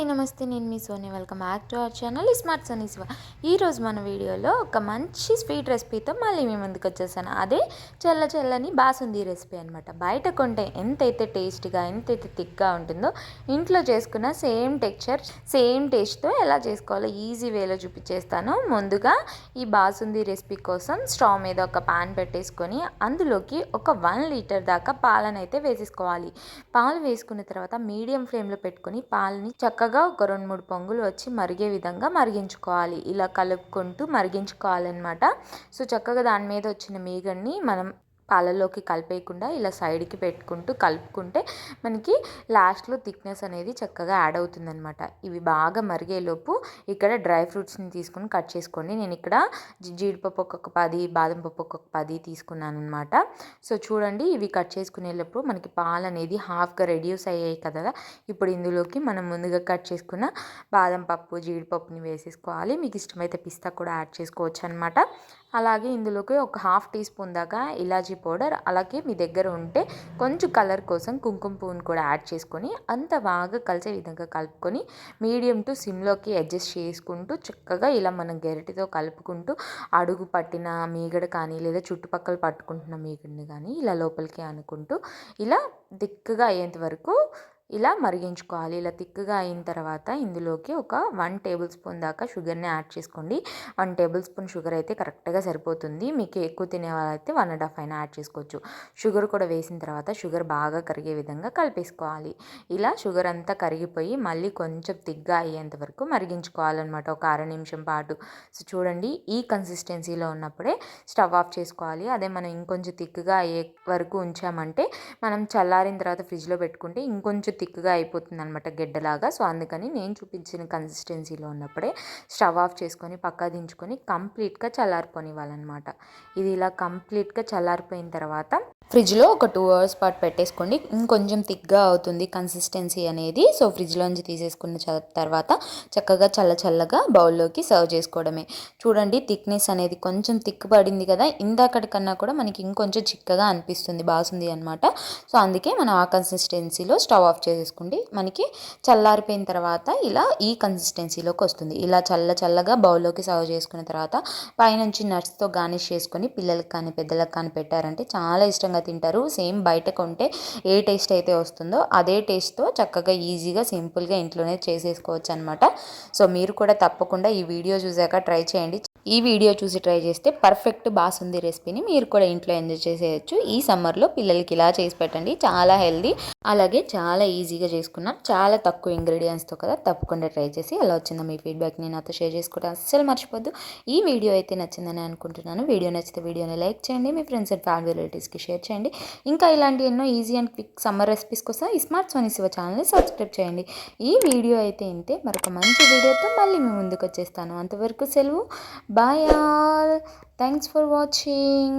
అండి, నమస్తే. నేను మీ Soni. Welcome back to our channel smart Soni Shiva. ఈరోజు మన వీడియోలో ఒక మంచి స్వీట్ రెసిపీతో మళ్ళీ మీ ముందుకు వచ్చేసాను. అదే చల్లని బాసుంది రెసిపీ అనమాట. బయట కొంటే ఎంతైతే టేస్ట్గా ఎంతైతే థిక్గా ఉంటుందో ఇంట్లో చేసుకున్న సేమ్ టెక్స్చర్ సేమ్ టేస్ట్తో ఎలా చేసుకోవాలో ఈజీ వేలో చూపించేస్తాను. ముందుగా ఈ బాసుంది రెసిపీ కోసం స్టవ్ మీద ఒక పాన్ పెట్టేసుకొని అందులోకి ఒక 1 లీటర్ దాకా పాలను అయితే వేసేసుకోవాలి. పాలు వేసుకున్న తర్వాత మీడియం ఫ్లేమ్లో పెట్టుకొని పాలని చక్కగా ఒక 2-3 పొంగులు వచ్చి మరిగే విధంగా మరిగించుకోవాలి. ఇలా కలుపుకుంటూ మరిగించుకోవాలన్నమాట. సో చక్కగా దాని మీద వచ్చిన మీగడ్ని మనం పాలల్లోకి కలిపేయకుండా ఇలా సైడ్కి పెట్టుకుంటూ కలుపుకుంటే మనకి లాస్ట్లో థిక్నెస్ అనేది చక్కగా యాడ్ అవుతుందన్నమాట. ఇవి బాగా మరిగేలోపు ఇక్కడ డ్రై ఫ్రూట్స్ని తీసుకుని కట్ చేసుకోండి. నేను ఇక్కడ జీడిపప్పు ఒక 10, బాదం పప్పు ఒక 10 తీసుకున్నాను అనమాట. సో చూడండి, ఇవి కట్ చేసుకునేటప్పుడు మనకి పాలు అనేది హాఫ్గా రెడ్యూస్ అయ్యాయి కదా. ఇప్పుడు ఇందులోకి మనం ముందుగా కట్ చేసుకున్న బాదం పప్పు, జీడిపప్పుని వేసేసుకోవాలి. మీకు ఇష్టమైతే పిస్తా కూడా యాడ్ చేసుకోవచ్చు అనమాట. అలాగే ఇందులోకి ఒక 1/2 టీ స్పూన్ దాకా ఇలాచీ పౌడర్, అలాగే మీ దగ్గర ఉంటే కొంచెం కలర్ కోసం కుంకుమ పువ్వును కూడా యాడ్ చేసుకొని అంత బాగా కలిసే విధంగా కలుపుకొని మీడియం టు సిమ్లోకి అడ్జస్ట్ చేసుకుంటూ చక్కగా ఇలా మనం గెరటితో కలుపుకుంటూ అడుగు పట్టిన మీగడ కానీ లేదా చుట్టుపక్కల పట్టుకుంటున్న మీగడని కానీ ఇలా లోపలికి అనుకుంటూ ఇలా దిక్కుగా అయ్యేంత వరకు ఇలా మరిగించుకోవాలి. ఇలా థిక్గా అయిన తర్వాత ఇందులోకి ఒక 1 టేబుల్ స్పూన్ దాకా షుగర్ని యాడ్ చేసుకోండి. 1 టేబుల్ స్పూన్ షుగర్ అయితే కరెక్ట్గా సరిపోతుంది. మీకు ఎక్కువ తినే వాళ్ళైతే 1.5 అయినా యాడ్ చేసుకోవచ్చు. షుగర్ కూడా వేసిన తర్వాత షుగర్ బాగా కరిగే విధంగా కలిపేసుకోవాలి. ఇలా షుగర్ అంతా కరిగిపోయి మళ్ళీ కొంచెం థిక్గా అయ్యేంత వరకు మరిగించుకోవాలన్నమాట, ఒక 1/2 నిమిషం పాటు. సో చూడండి, ఈ కన్సిస్టెన్సీలో ఉన్నప్పుడే స్టవ్ ఆఫ్ చేసుకోవాలి. అదే మనం ఇంకొంచెం థిక్గా అయ్యే వరకు ఉంచామంటే మనం చల్లారిన తర్వాత ఫ్రిడ్జ్లో పెట్టుకుంటే ఇంకొంచెం థిక్గా అయిపోతుంది అనమాట, గెడ్డలాగా. సో అందుకని నేను చూపించిన కన్సిస్టెన్సీలో ఉన్నప్పుడే స్టవ్ ఆఫ్ చేసుకొని పక్కా దించుకొని కంప్లీట్గా చల్లారిపోనివ్వాలన్నమాట. ఇది ఇలా కంప్లీట్గా చల్లారిపోయిన తర్వాత ఫ్రిడ్జ్లో ఒక 2 అవర్స్ పాటు పెట్టేసుకోండి. ఇంకొంచెం థిక్గా అవుతుంది కన్సిస్టెన్సీ అనేది. సో ఫ్రిడ్జ్లోంచి తీసేసుకున్న తర్వాత చక్కగా చల్లగా బౌల్లోకి సర్వ్ చేసుకోవడమే. చూడండి, థిక్నెస్ అనేది కొంచెం థిక్ పడింది కదా, ఇందాకటి కన్నా కూడా మనకి ఇంకొంచెం చిక్కగా అనిపిస్తుంది బాసుంది అనమాట. సో అందుకే మనం ఆ కన్సిస్టెన్సీలో స్టవ్ ఆఫ్ చేసేసుకోండి. మనకి చల్లారిపోయిన తర్వాత ఇలా ఈ కన్సిస్టెన్సీలోకి వస్తుంది. ఇలా చల్లగా బౌల్లోకి సర్వ్ చేసుకున్న తర్వాత పైనుంచి నట్స్తో గార్నిష్ చేసుకొని పిల్లలకి కానీ పెద్దలకు కానీ పెట్టారంటే చాలా ఇష్టంగా తింటారు. సేమ్ బయట కొంటే ఏ టేస్ట్ అయితే వస్తుందో అదే టేస్ట్తో చక్కగా ఈజీగా సింపుల్గా ఇంట్లోనే చేసేసుకోవచ్చు అనమాట. సో మీరు కూడా తప్పకుండా ఈ వీడియో చూసాక ట్రై చేయండి. ఈ వీడియో చూసి ట్రై చేస్తే పర్ఫెక్ట్ బాసుంది రెసిపీని మీరు కూడా ఇంట్లో ఎంజాయ్ చేసేయచ్చు. ఈ సమ్మర్లో పిల్లలకి ఇలా చేసి పెట్టండి, చాలా హెల్దీ, అలాగే చాలా ఈజీగా చేసుకున్నాం, చాలా తక్కువ ఇంగ్రీడియంట్స్తో కదా. తప్పకుండా ట్రై చేసి ఎలా వచ్చిందో మీ ఫీడ్బ్యాక్ని నాతో షేర్ చేసుకోవడం అస్సలు మర్చిపోద్దు. ఈ వీడియో అయితే నచ్చిందని అనుకుంటున్నాను. వీడియో నచ్చితే వీడియోని లైక్ చేయండి, మీ ఫ్రెండ్స్ అండ్ ఫ్యామిలీ రిలేటివ్స్కి షేర్ చేయండి. ఇంకా ఇలాంటి ఎన్నో easy and quick summer recipes కోసం ఈ స్మార్ట్ సోనీ శివ ఛానల్ని సబ్స్క్రైబ్ చేయండి. ఈ వీడియో అయితే ఇంతే, మరొక మంచి వీడియోతో మళ్ళీ మీ ముందుకు వచ్చేస్తాను. అంతవరకు సెలవు. Bye all. Thanks for watching.